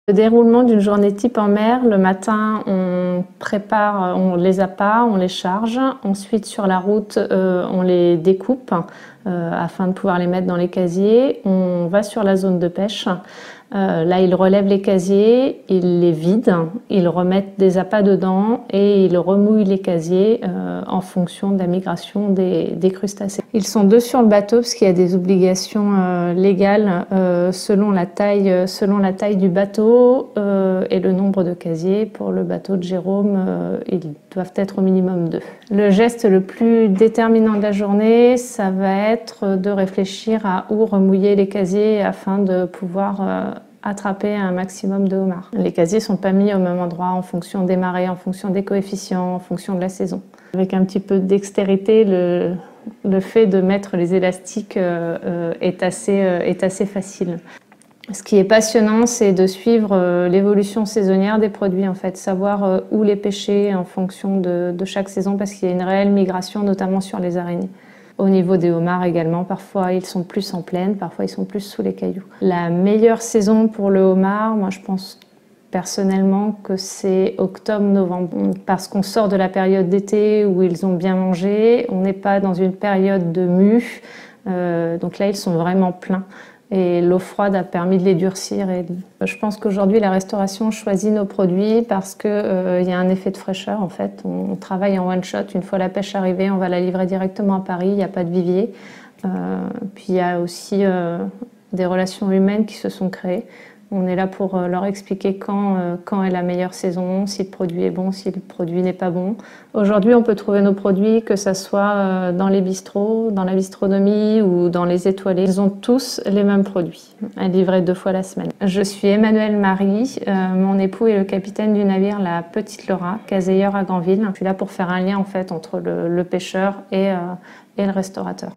Le déroulement d'une journée type en mer, le matin on prépare, on les appât, on les charge. Ensuite sur la route on les découpe afin de pouvoir les mettre dans les casiers. On va sur la zone de pêche. Là ils relèvent les casiers, ils les vident, ils remettent des appâts dedans et ils remouillent les casiers en fonction de la migration des crustacés. Ils sont deux sur le bateau parce qu'il y a des obligations légales selon la taille du bateau et le nombre de casiers. Pour le bateau de Jérôme, ils doivent être au minimum 2. Le geste le plus déterminant de la journée, ça va être de réfléchir à où remouiller les casiers afin de pouvoir attraper un maximum de homards. Les casiers ne sont pas mis au même endroit en fonction des marées, en fonction des coefficients, en fonction de la saison. Avec un petit peu de dextérité, le fait de mettre les élastiques est assez facile. Ce qui est passionnant, c'est de suivre l'évolution saisonnière des produits, en fait, savoir où les pêcher en fonction de chaque saison, parce qu'il y a une réelle migration, notamment sur les araignées. Au niveau des homards également, parfois ils sont plus en plaine, parfois ils sont plus sous les cailloux. La meilleure saison pour le homard, moi je pense personnellement que c'est octobre-novembre, parce qu'on sort de la période d'été où ils ont bien mangé, on n'est pas dans une période de mue, donc là ils sont vraiment pleins. Et l'eau froide a permis de les durcir. Et je pense qu'aujourd'hui, la restauration choisit nos produits parce qu'il y a un effet de fraîcheur. En fait, on travaille en one shot. Une fois la pêche arrivée, on va la livrer directement à Paris. Il n'y a pas de vivier. Puis il y a aussi des relations humaines qui se sont créées. On est là pour leur expliquer quand est la meilleure saison, si le produit est bon, si le produit n'est pas bon. Aujourd'hui, on peut trouver nos produits, que ce soit dans les bistrots, dans la bistronomie ou dans les étoilés. Ils ont tous les mêmes produits, à livrer 2 fois la semaine. Je suis Emmanuelle Marie, mon époux est le capitaine du navire La Petite Laura, caseilleur à Granville. Je suis là pour faire un lien en fait entre le pêcheur et le restaurateur.